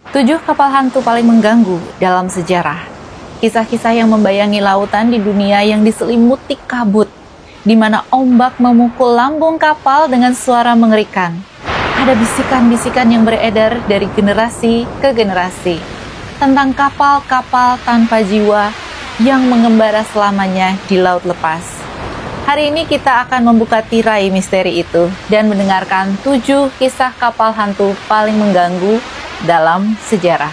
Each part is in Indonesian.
7 kapal hantu paling mengganggu dalam sejarah. Kisah-kisah yang membayangi lautan di dunia yang diselimuti kabut, di mana ombak memukul lambung kapal dengan suara mengerikan. Ada bisikan-bisikan yang beredar dari generasi ke generasi tentang kapal-kapal tanpa jiwa yang mengembara selamanya di laut lepas. Hari ini kita akan membuka tirai misteri itu dan mendengarkan 7 kisah kapal hantu paling mengganggu dalam sejarah.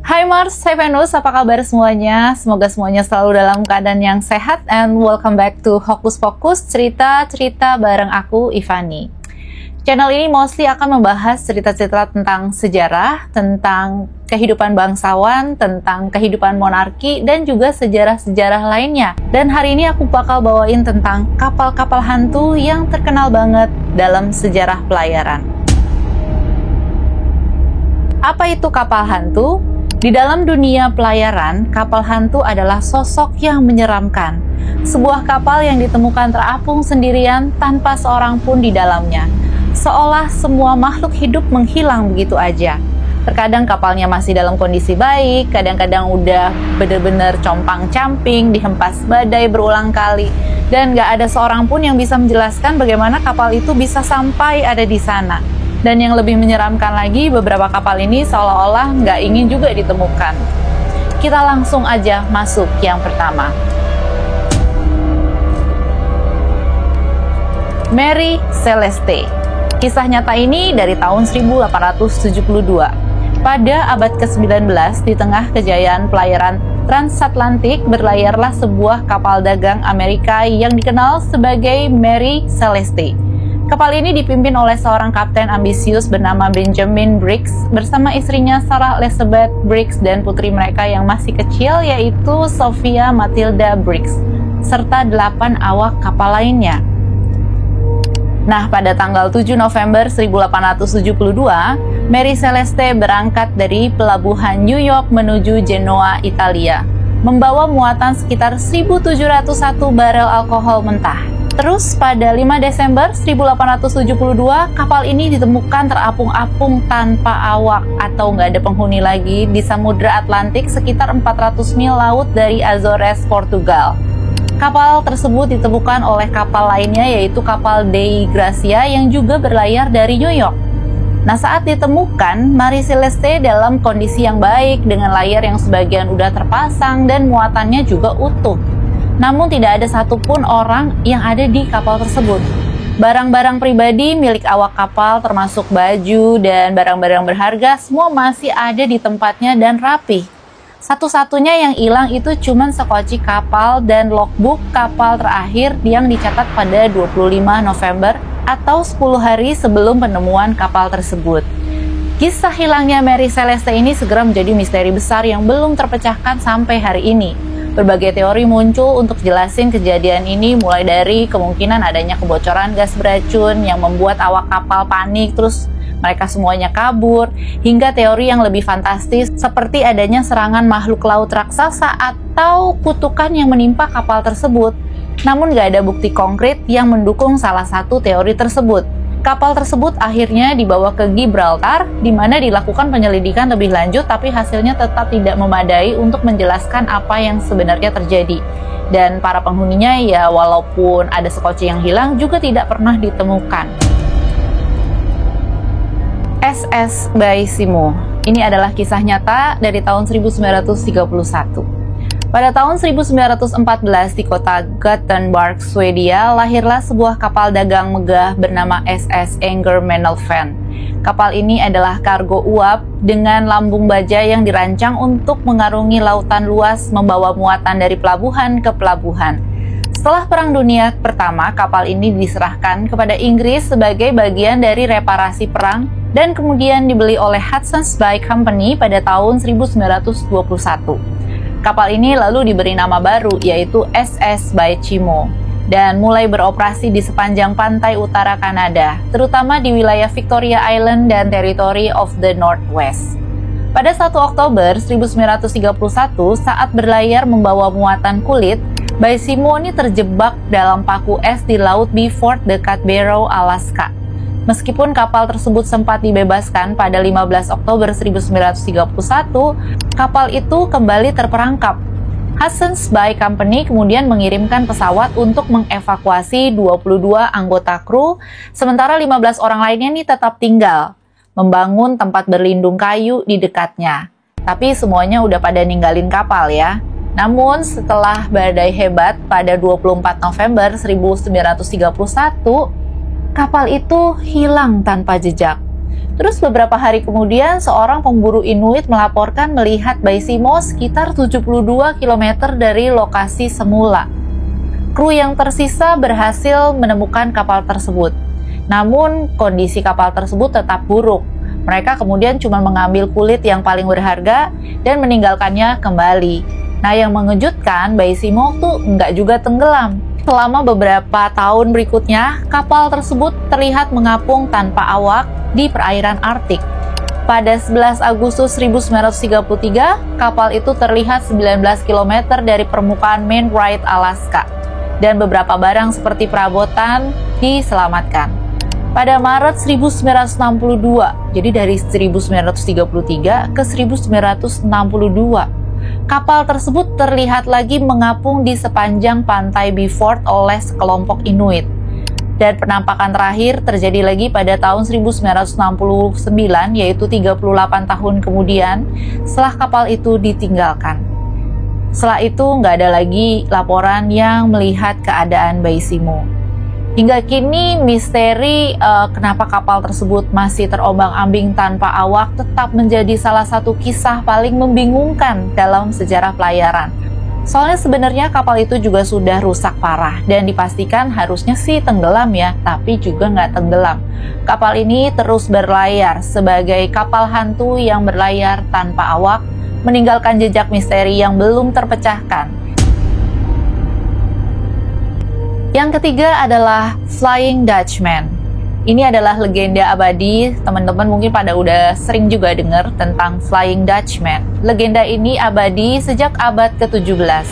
Hai Mars, hai Venus, apa kabar semuanya? Semoga semuanya selalu dalam keadaan yang sehat, and welcome back to Hokus Pokus, cerita-cerita bareng aku, Ivani. Channel ini mostly akan membahas cerita-cerita tentang sejarah, tentang kehidupan bangsawan, tentang kehidupan monarki, dan juga sejarah-sejarah lainnya. Dan hari ini aku bakal bawain tentang kapal-kapal hantu yang terkenal banget dalam sejarah pelayaran. Apa itu kapal hantu? Di dalam dunia pelayaran, kapal hantu adalah sosok yang menyeramkan. Sebuah kapal yang ditemukan terapung sendirian tanpa seorang pun di dalamnya. Seolah semua makhluk hidup menghilang begitu aja. Terkadang kapalnya masih dalam kondisi baik, kadang-kadang udah bener-bener compang-camping, dihempas badai berulang kali, dan gak ada seorang pun yang bisa menjelaskan bagaimana kapal itu bisa sampai ada di sana. Dan yang lebih menyeramkan lagi, beberapa kapal ini seolah-olah gak ingin juga ditemukan. Kita langsung aja masuk yang pertama. Mary Celeste. Kisah nyata ini dari tahun 1872. Pada abad ke-19, di tengah kejayaan pelayaran transatlantik, berlayarlah sebuah kapal dagang Amerika yang dikenal sebagai Mary Celeste. Kapal ini dipimpin oleh seorang kapten ambisius bernama Benjamin Briggs bersama istrinya Sarah Elizabeth Briggs dan putri mereka yang masih kecil yaitu Sophia Matilda Briggs, serta 8 awak kapal lainnya. Nah, pada tanggal 7 November 1872, Mary Celeste berangkat dari pelabuhan New York menuju Genoa, Italia, membawa muatan sekitar 1.701 barel alkohol mentah. Terus pada 5 Desember 1872, kapal ini ditemukan terapung-apung tanpa awak atau nggak ada penghuni lagi di Samudra Atlantik sekitar 400 mil laut dari Azores, Portugal. Kapal tersebut ditemukan oleh kapal lainnya yaitu kapal Dei Gracia yang juga berlayar dari New York. Nah, saat ditemukan, Mary Celeste dalam kondisi yang baik dengan layar yang sebagian udah terpasang dan muatannya juga utuh. Namun tidak ada satupun orang yang ada di kapal tersebut. Barang-barang pribadi milik awak kapal termasuk baju dan barang-barang berharga semua masih ada di tempatnya dan rapi. Satu-satunya yang hilang itu cuma sekoci kapal dan logbook kapal terakhir yang dicatat pada 25 November atau 10 hari sebelum penemuan kapal tersebut. Kisah hilangnya Mary Celeste ini segera menjadi misteri besar yang belum terpecahkan sampai hari ini. Berbagai teori muncul untuk jelasin kejadian ini, mulai dari kemungkinan adanya kebocoran gas beracun yang membuat awak kapal panik terus mereka semuanya kabur, hingga teori yang lebih fantastis seperti adanya serangan makhluk laut raksasa atau kutukan yang menimpa kapal tersebut. Namun gak ada bukti konkret yang mendukung salah satu teori tersebut. Kapal tersebut akhirnya dibawa ke Gibraltar, di mana dilakukan penyelidikan lebih lanjut, tapi hasilnya tetap tidak memadai untuk menjelaskan apa yang sebenarnya terjadi. Dan para penghuninya ya walaupun ada sekoci yang hilang juga tidak pernah ditemukan. SS by Simo. Ini adalah kisah nyata dari tahun 1931. Pada tahun 1914 di kota Gothenburg, Swedia, lahirlah sebuah kapal dagang megah bernama SS Anger Manelven. Kapal ini adalah kargo uap dengan lambung baja yang dirancang untuk mengarungi lautan luas, membawa muatan dari pelabuhan ke pelabuhan. Setelah Perang Dunia Pertama, kapal ini diserahkan kepada Inggris sebagai bagian dari reparasi perang dan kemudian dibeli oleh Hudson's Bay Company pada tahun 1921. Kapal ini lalu diberi nama baru yaitu SS by Chimo dan mulai beroperasi di sepanjang pantai utara Kanada, terutama di wilayah Victoria Island dan Territory of the Northwest. Pada 1 Oktober 1931, saat berlayar membawa muatan kulit, Baie-Sammou ini terjebak dalam paku es di Laut Beaufort dekat Barrow, Alaska. Meskipun kapal tersebut sempat dibebaskan pada 15 Oktober 1931, kapal itu kembali terperangkap. Hudson's Bay Company kemudian mengirimkan pesawat untuk mengevakuasi 22 anggota kru, sementara 15 orang lainnya ini tetap tinggal, membangun tempat berlindung kayu di dekatnya. Tapi semuanya udah pada ninggalin kapal ya. Namun setelah badai hebat pada 24 November 1931, kapal itu hilang tanpa jejak. Terus beberapa hari kemudian, seorang pemburu Inuit melaporkan melihat Baie-Sammou sekitar 72 km dari lokasi semula. Kru yang tersisa berhasil menemukan kapal tersebut. Namun, kondisi kapal tersebut tetap buruk. Mereka kemudian cuma mengambil kulit yang paling berharga dan meninggalkannya kembali. Nah, yang mengejutkan, Baie-Sammou tuh nggak juga tenggelam. Selama beberapa tahun berikutnya, kapal tersebut terlihat mengapung tanpa awak di perairan Arktik. Pada 11 Agustus 1933, kapal itu terlihat 19 km dari permukaan Main Wright, Alaska. Dan beberapa barang seperti perabotan diselamatkan. Pada Maret 1962, jadi dari 1933 ke 1962, kapal tersebut terlihat lagi mengapung di sepanjang pantai Beaufort oleh sekelompok Inuit. Dan penampakan terakhir terjadi lagi pada tahun 1969, yaitu 38 tahun kemudian setelah kapal itu ditinggalkan. Setelah itu nggak ada lagi laporan yang melihat keadaan Baie-Sammou. Hingga kini misteri kenapa kapal tersebut masih terombang-ambing tanpa awak tetap menjadi salah satu kisah paling membingungkan dalam sejarah pelayaran. Soalnya sebenarnya kapal itu juga sudah rusak parah dan dipastikan harusnya sih tenggelam ya, tapi juga nggak tenggelam. Kapal ini terus berlayar sebagai kapal hantu yang berlayar tanpa awak, meninggalkan jejak misteri yang belum terpecahkan. Yang ketiga adalah Flying Dutchman. Ini adalah legenda abadi, teman-teman mungkin pada udah sering juga dengar tentang Flying Dutchman. Legenda ini abadi sejak abad ke-17.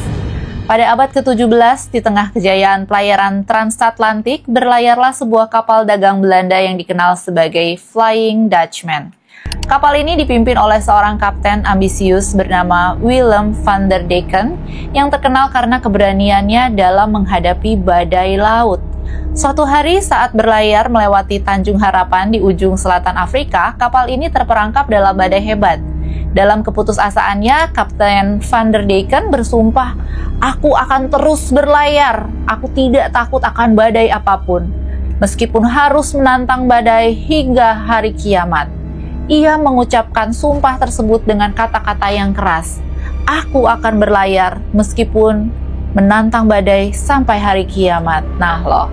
Pada abad ke-17, di tengah kejayaan pelayaran transatlantik, berlayarlah sebuah kapal dagang Belanda yang dikenal sebagai Flying Dutchman. Kapal ini dipimpin oleh seorang kapten ambisius bernama Willem van der Decken yang terkenal karena keberaniannya dalam menghadapi badai laut. Suatu hari saat berlayar melewati Tanjung Harapan di ujung selatan Afrika, kapal ini terperangkap dalam badai hebat. Dalam keputusasaannya, Kapten van der Decken bersumpah, "Aku akan terus berlayar, aku tidak takut akan badai apapun, meskipun harus menantang badai hingga hari kiamat." Ia mengucapkan sumpah tersebut dengan kata-kata yang keras. "Aku akan berlayar meskipun menantang badai sampai hari kiamat." Nah loh,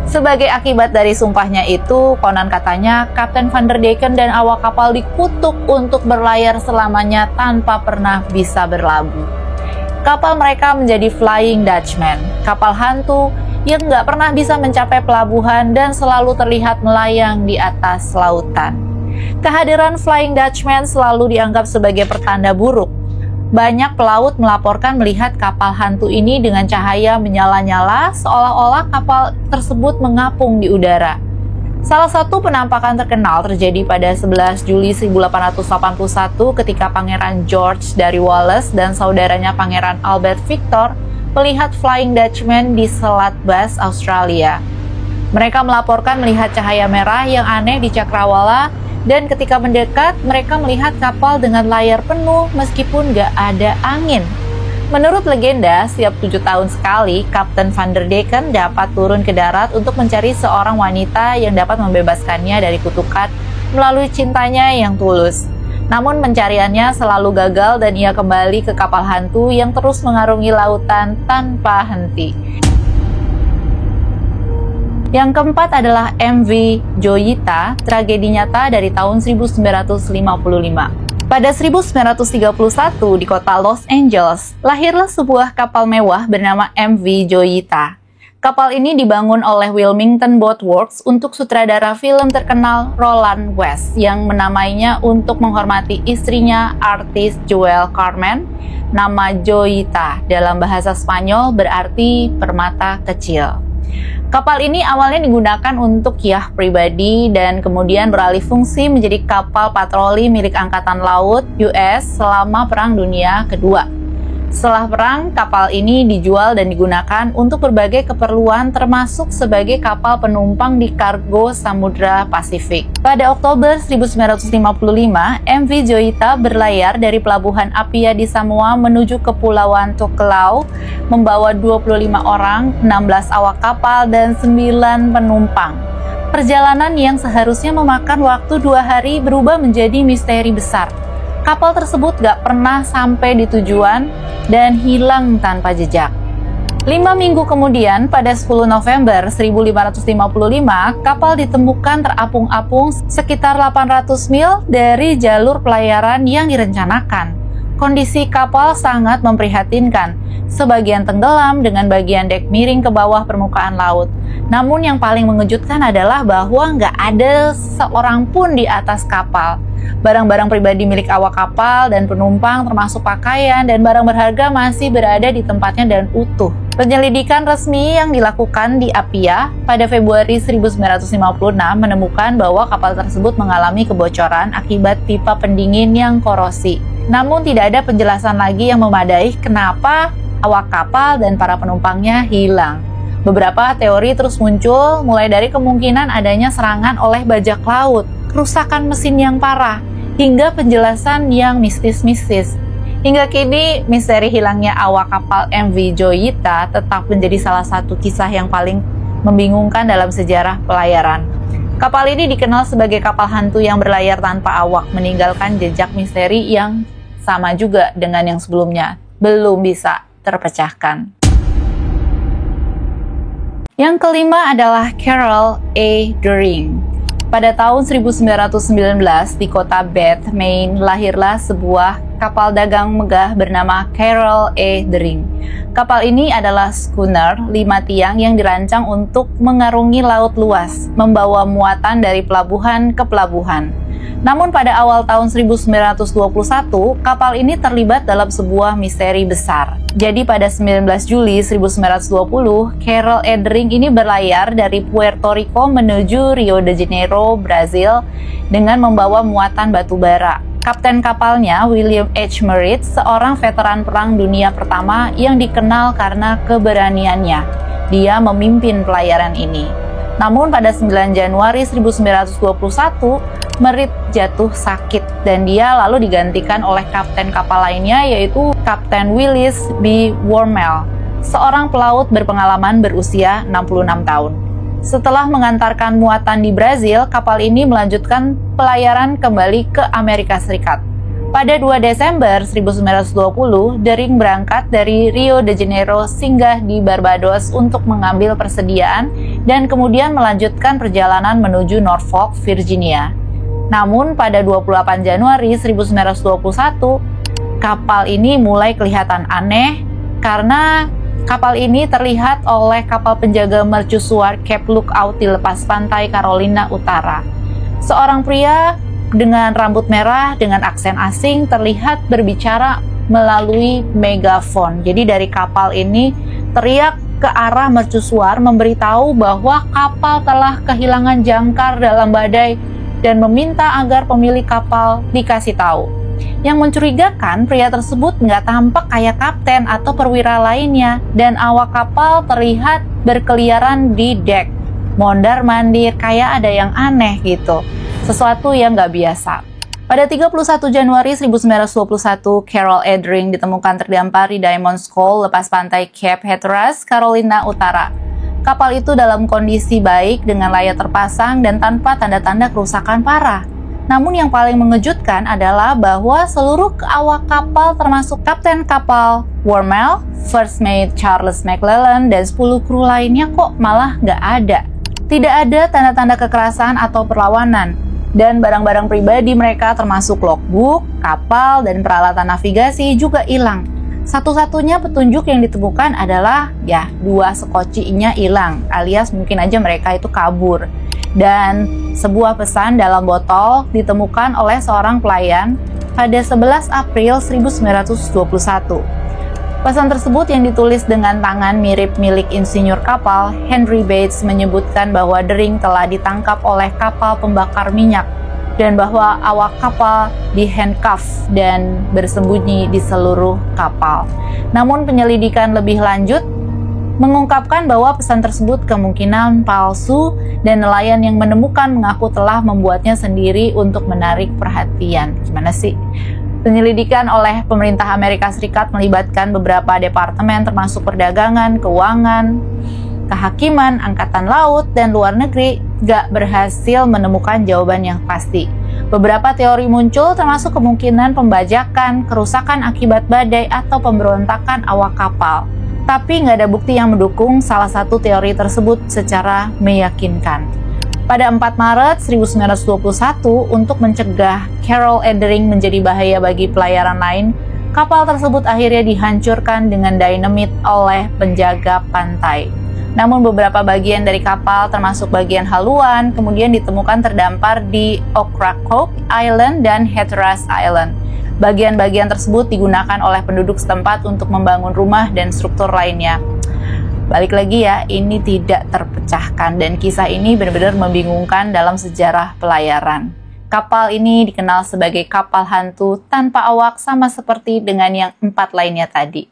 sebagai akibat dari sumpahnya itu, konon katanya Kapten van der Decken dan awak kapal dikutuk untuk berlayar selamanya tanpa pernah bisa berlabuh. Kapal mereka menjadi Flying Dutchman, kapal hantu yang nggak pernah bisa mencapai pelabuhan dan selalu terlihat melayang di atas lautan. Kehadiran Flying Dutchman selalu dianggap sebagai pertanda buruk. Banyak pelaut melaporkan melihat kapal hantu ini dengan cahaya menyala-nyala seolah-olah kapal tersebut mengapung di udara. Salah satu penampakan terkenal terjadi pada 11 Juli 1881 ketika Pangeran George dari Wallace dan saudaranya Pangeran Albert Victor melihat Flying Dutchman di Selat Bass, Australia. Mereka melaporkan melihat cahaya merah yang aneh di cakrawala, dan ketika mendekat, mereka melihat kapal dengan layar penuh meskipun gak ada angin. Menurut legenda, setiap 7 tahun sekali, Kapten van der Decken dapat turun ke darat untuk mencari seorang wanita yang dapat membebaskannya dari kutukan melalui cintanya yang tulus. Namun pencariannya selalu gagal dan ia kembali ke kapal hantu yang terus mengarungi lautan tanpa henti. Yang keempat adalah MV Joyita, tragedi nyata dari tahun 1955. Pada 1931 di kota Los Angeles, lahirlah sebuah kapal mewah bernama MV Joyita. Kapal ini dibangun oleh Wilmington Boat Works untuk sutradara film terkenal Roland West yang menamainya untuk menghormati istrinya, artis Joel Carmen. Nama Joyita dalam bahasa Spanyol berarti permata kecil. Kapal ini awalnya digunakan untuk yah pribadi dan kemudian beralih fungsi menjadi kapal patroli milik Angkatan Laut US selama Perang Dunia Kedua. Setelah perang, kapal ini dijual dan digunakan untuk berbagai keperluan termasuk sebagai kapal penumpang di kargo Samudra Pasifik. Pada Oktober 1955, MV Joyita berlayar dari pelabuhan Apia di Samoa menuju Kepulauan Tokelau, membawa 25 orang, 16 awak kapal, dan 9 penumpang. Perjalanan yang seharusnya memakan waktu 2 hari berubah menjadi misteri besar. Kapal tersebut gak pernah sampai di tujuan dan hilang tanpa jejak. 5 minggu kemudian, pada 10 November 1555, kapal ditemukan terapung-apung sekitar 800 mil dari jalur pelayaran yang direncanakan. Kondisi kapal sangat memprihatinkan. Sebagian tenggelam dengan bagian dek miring ke bawah permukaan laut. Namun yang paling mengejutkan adalah bahwa nggak ada seorang pun di atas kapal. Barang-barang pribadi milik awak kapal dan penumpang termasuk pakaian dan barang berharga masih berada di tempatnya dan utuh. Penyelidikan resmi yang dilakukan di Apia pada Februari 1956 menemukan bahwa kapal tersebut mengalami kebocoran akibat pipa pendingin yang korosi. Namun tidak ada penjelasan lagi yang memadai kenapa awak kapal dan para penumpangnya hilang. Beberapa teori terus muncul, mulai dari kemungkinan adanya serangan oleh bajak laut, kerusakan mesin yang parah, hingga penjelasan yang mistis-mistis. Hingga kini, misteri hilangnya awak kapal MV Joyita tetap menjadi salah satu kisah yang paling membingungkan dalam sejarah pelayaran. Kapal ini dikenal sebagai kapal hantu yang berlayar tanpa awak, meninggalkan jejak misteri yang sama juga dengan yang sebelumnya, belum bisa terpecahkan. Yang kelima adalah Carol A. Deering. Pada tahun 1919 di kota Bath, Maine, lahirlah sebuah kapal dagang megah bernama Carol A. Deering. Kapal ini adalah schooner 5 tiang yang dirancang untuk mengarungi laut luas, membawa muatan dari pelabuhan ke pelabuhan. Namun pada awal tahun 1921, kapal ini terlibat dalam sebuah misteri besar. Jadi pada 19 Juli 1920, Carol A. Deering ini berlayar dari Puerto Rico menuju Rio de Janeiro, Brazil, dengan membawa muatan batu bara. Kapten kapalnya, William H. Merritt, seorang veteran Perang Dunia Pertama yang dikenal karena keberaniannya. Dia memimpin pelayaran ini. Namun pada 9 Januari 1921, Merritt jatuh sakit dan dia lalu digantikan oleh kapten kapal lainnya yaitu Kapten Willis B. Wormel, seorang pelaut berpengalaman berusia 66 tahun. Setelah mengantarkan muatan di Brazil, kapal ini melanjutkan pelayaran kembali ke Amerika Serikat. Pada 2 Desember 1920, Deering berangkat dari Rio de Janeiro singgah di Barbados untuk mengambil persediaan dan kemudian melanjutkan perjalanan menuju Norfolk, Virginia. Namun pada 28 Januari 1921, kapal ini mulai kelihatan aneh karena kapal ini terlihat oleh kapal penjaga mercusuar Cape Lookout di lepas pantai Carolina Utara. Seorang pria dengan rambut merah dengan aksen asing terlihat berbicara melalui megafon. Jadi dari kapal ini teriak ke arah mercusuar memberitahu bahwa kapal telah kehilangan jangkar dalam badai dan meminta agar pemilik kapal dikasih tahu. Yang mencurigakan, pria tersebut nggak tampak kayak kapten atau perwira lainnya dan awak kapal terlihat berkeliaran di dek, mondar-mandir kayak ada yang aneh gitu. Sesuatu yang nggak biasa. Pada 31 Januari 1921, Carol A. Deering ditemukan terdampar di Diamond Shoal lepas pantai Cape Hatteras, Carolina Utara. Kapal itu dalam kondisi baik dengan layar terpasang dan tanpa tanda-tanda kerusakan parah. Namun yang paling mengejutkan adalah bahwa seluruh awak kapal termasuk kapten kapal Wormel, First Mate Charles McClellan, dan 10 kru lainnya kok malah nggak ada. Tidak ada tanda-tanda kekerasan atau perlawanan. Dan barang-barang pribadi mereka termasuk logbook, kapal, dan peralatan navigasi juga hilang. Satu-satunya petunjuk yang ditemukan adalah dua sekocinya hilang, alias mungkin aja mereka itu kabur. Dan sebuah pesan dalam botol ditemukan oleh seorang pelayan pada 11 April 1921. Pesan tersebut yang ditulis dengan tangan mirip milik insinyur kapal, Henry Bates, menyebutkan bahwa Dering telah ditangkap oleh kapal pembakar minyak dan bahwa awak kapal di-handcuff dan bersembunyi di seluruh kapal. Namun penyelidikan lebih lanjut mengungkapkan bahwa pesan tersebut kemungkinan palsu dan nelayan yang menemukan mengaku telah membuatnya sendiri untuk menarik perhatian. Gimana sih? Penyelidikan oleh pemerintah Amerika Serikat melibatkan beberapa departemen termasuk perdagangan, keuangan, kehakiman, angkatan laut, dan luar negeri gak berhasil menemukan jawaban yang pasti. Beberapa teori muncul termasuk kemungkinan pembajakan, kerusakan akibat badai, atau pemberontakan awak kapal. Tapi nggak ada bukti yang mendukung salah satu teori tersebut secara meyakinkan. Pada 4 Maret 1921, untuk mencegah Carol Dering menjadi bahaya bagi pelayaran lain, kapal tersebut akhirnya dihancurkan dengan dinamit oleh penjaga pantai. Namun beberapa bagian dari kapal, termasuk bagian haluan, kemudian ditemukan terdampar di Ocracoke Island dan Hatteras Island. Bagian-bagian tersebut digunakan oleh penduduk setempat untuk membangun rumah dan struktur lainnya. Balik lagi ya, ini tidak terpecahkan dan kisah ini benar-benar membingungkan dalam sejarah pelayaran. Kapal ini dikenal sebagai kapal hantu tanpa awak, sama seperti dengan yang 4 lainnya tadi.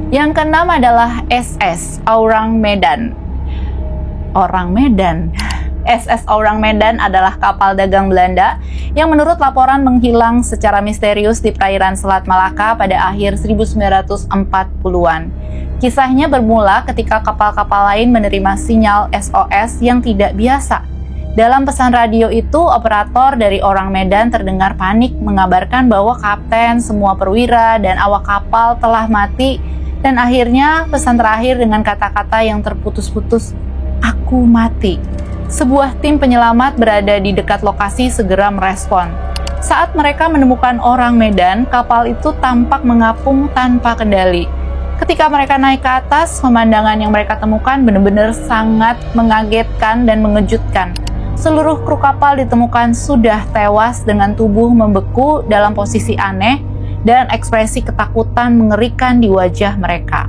Yang keenam adalah SS Orang Medan. Orang Medan. SS Orang Medan adalah kapal dagang Belanda yang menurut laporan menghilang secara misterius di perairan Selat Malaka pada akhir 1940-an. Kisahnya bermula ketika kapal-kapal lain menerima sinyal SOS yang tidak biasa. Dalam pesan radio itu, operator dari Orang Medan terdengar panik mengabarkan bahwa kapten, semua perwira, dan awak kapal telah mati, dan akhirnya pesan terakhir dengan kata-kata yang terputus-putus, "Aku mati." Sebuah tim penyelamat berada di dekat lokasi segera merespon. Saat mereka menemukan Orang Medan, kapal itu tampak mengapung tanpa kendali. Ketika mereka naik ke atas, pemandangan yang mereka temukan benar-benar sangat mengagetkan dan mengejutkan. Seluruh kru kapal ditemukan sudah tewas dengan tubuh membeku dalam posisi aneh dan ekspresi ketakutan mengerikan di wajah mereka.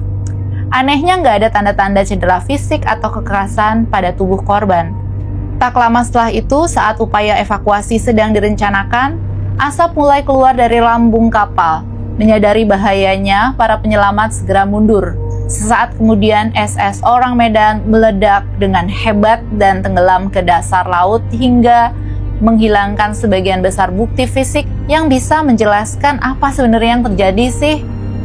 Anehnya nggak ada tanda-tanda cedera fisik atau kekerasan pada tubuh korban. Tak lama setelah itu, saat upaya evakuasi sedang direncanakan, asap mulai keluar dari lambung kapal. Menyadari bahayanya, para penyelamat segera mundur. Sesaat kemudian, SS Orang Medan meledak dengan hebat dan tenggelam ke dasar laut hingga menghilangkan sebagian besar bukti fisik yang bisa menjelaskan apa sebenarnya yang terjadi sih.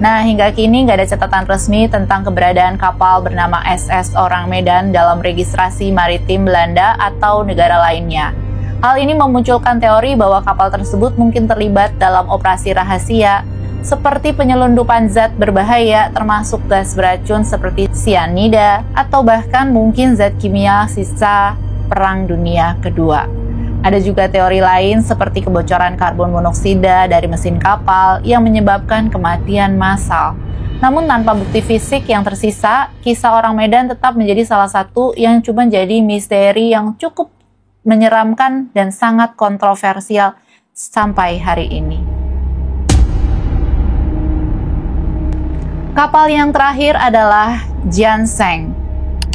Nah, hingga kini nggak ada catatan resmi tentang keberadaan kapal bernama SS Orang Medan dalam registrasi maritim Belanda atau negara lainnya. Hal ini memunculkan teori bahwa kapal tersebut mungkin terlibat dalam operasi rahasia, seperti penyelundupan zat berbahaya termasuk gas beracun seperti sianida, atau bahkan mungkin zat kimia sisa Perang Dunia Kedua. Ada juga teori lain seperti kebocoran karbon monoksida dari mesin kapal yang menyebabkan kematian massal. Namun tanpa bukti fisik yang tersisa, kisah Orang Medan tetap menjadi salah satu yang cuma jadi misteri yang cukup menyeramkan dan sangat kontroversial sampai hari ini. Kapal yang terakhir adalah Gianseng.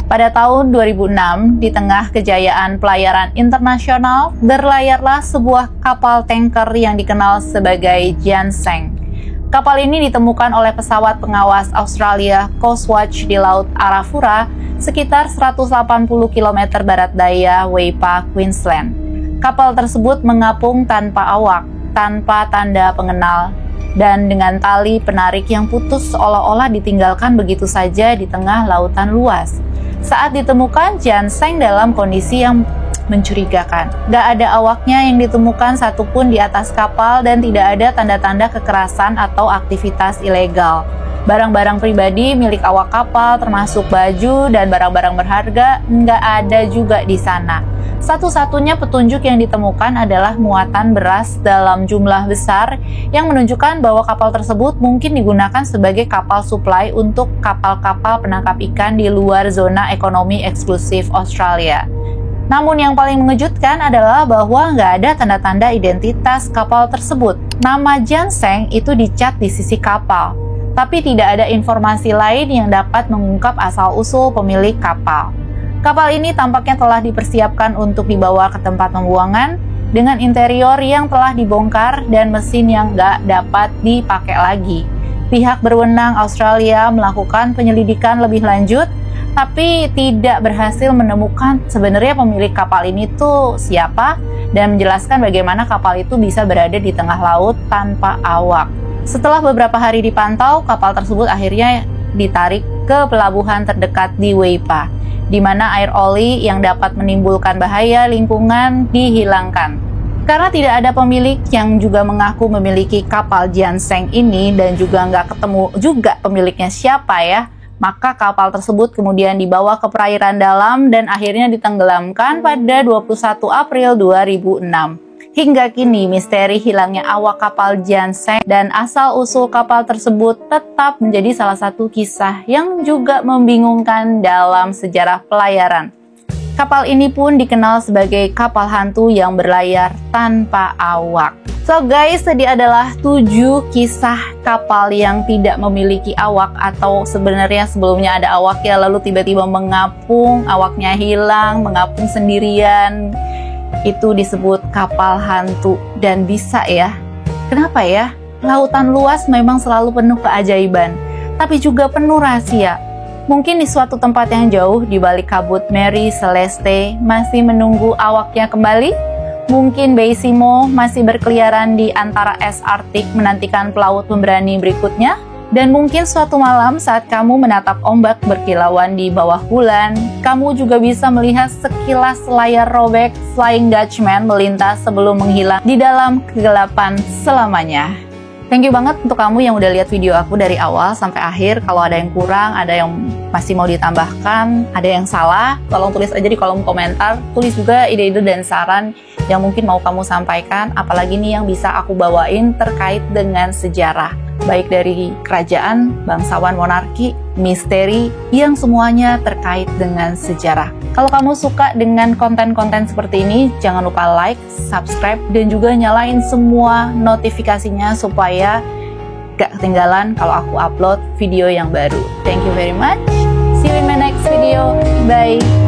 Pada tahun 2006, di tengah kejayaan pelayaran internasional, berlayarlah sebuah kapal tanker yang dikenal sebagai Gianseng. Kapal ini ditemukan oleh pesawat pengawas Australia Coast Watch di Laut Arafura, sekitar 180 km barat daya Weipa, Queensland. Kapal tersebut mengapung tanpa awak, tanpa tanda pengenal, dan dengan tali penarik yang putus seolah-olah ditinggalkan begitu saja di tengah lautan luas. Saat ditemukan, Gianseng dalam kondisi yang mencurigakan. Gak ada awaknya yang ditemukan satupun di atas kapal dan tidak ada tanda-tanda kekerasan atau aktivitas ilegal. Barang-barang pribadi milik awak kapal termasuk baju dan barang-barang berharga nggak ada juga di sana. Satu-satunya petunjuk yang ditemukan adalah muatan beras dalam jumlah besar yang menunjukkan bahwa kapal tersebut mungkin digunakan sebagai kapal suplai untuk kapal-kapal penangkap ikan di luar zona ekonomi eksklusif Australia. Namun yang paling mengejutkan adalah bahwa nggak ada tanda-tanda identitas kapal tersebut. Nama Ginseng itu dicat di sisi kapal, tapi tidak ada informasi lain yang dapat mengungkap asal-usul pemilik kapal. Kapal ini tampaknya telah dipersiapkan untuk dibawa ke tempat pembuangan dengan interior yang telah dibongkar dan mesin yang nggak dapat dipakai lagi. Pihak berwenang Australia melakukan penyelidikan lebih lanjut, tapi tidak berhasil menemukan sebenarnya pemilik kapal ini tuh siapa dan menjelaskan bagaimana kapal itu bisa berada di tengah laut tanpa awak. Setelah beberapa hari dipantau, kapal tersebut akhirnya ditarik ke pelabuhan terdekat di Weipa, di mana air oli yang dapat menimbulkan bahaya lingkungan dihilangkan. Karena tidak ada pemilik yang juga mengaku memiliki kapal Ginseng ini dan juga nggak ketemu juga pemiliknya siapa ya, maka kapal tersebut kemudian dibawa ke perairan dalam dan akhirnya ditenggelamkan pada 21 April 2006. Hingga kini, misteri hilangnya awak kapal Ginseng dan asal-usul kapal tersebut tetap menjadi salah satu kisah yang juga membingungkan dalam sejarah pelayaran. Kapal ini pun dikenal sebagai kapal hantu yang berlayar tanpa awak. So guys, tadi adalah 7 kisah kapal yang tidak memiliki awak atau sebenarnya sebelumnya ada awaknya lalu tiba-tiba mengapung, awaknya hilang, mengapung sendirian. Itu disebut kapal hantu dan bisa ya. Kenapa ya? Lautan luas memang selalu penuh keajaiban, tapi juga penuh rahasia. Mungkin di suatu tempat yang jauh di balik kabut Mary Celeste masih menunggu awaknya kembali. Mungkin Bay Simo masih berkeliaran di antara es Arktik menantikan pelaut pemberani berikutnya. Dan mungkin suatu malam saat kamu menatap ombak berkilauan di bawah bulan, kamu juga bisa melihat sekilas layar robek Flying Dutchman melintas sebelum menghilang di dalam kegelapan selamanya. Thank you banget untuk kamu yang udah lihat video aku dari awal sampai akhir. Kalau ada yang kurang, ada yang masih mau ditambahkan, ada yang salah, tolong tulis aja di kolom komentar. Tulis juga ide-ide dan saran yang mungkin mau kamu sampaikan, apalagi nih yang bisa aku bawain terkait dengan sejarah. Baik dari kerajaan, bangsawan, monarki, misteri, yang semuanya terkait dengan sejarah. Kalau kamu suka dengan konten-konten seperti ini, jangan lupa like, subscribe, dan juga nyalain semua notifikasinya supaya gak ketinggalan kalau aku upload video yang baru. Thank you very much. See you in my next video. Bye.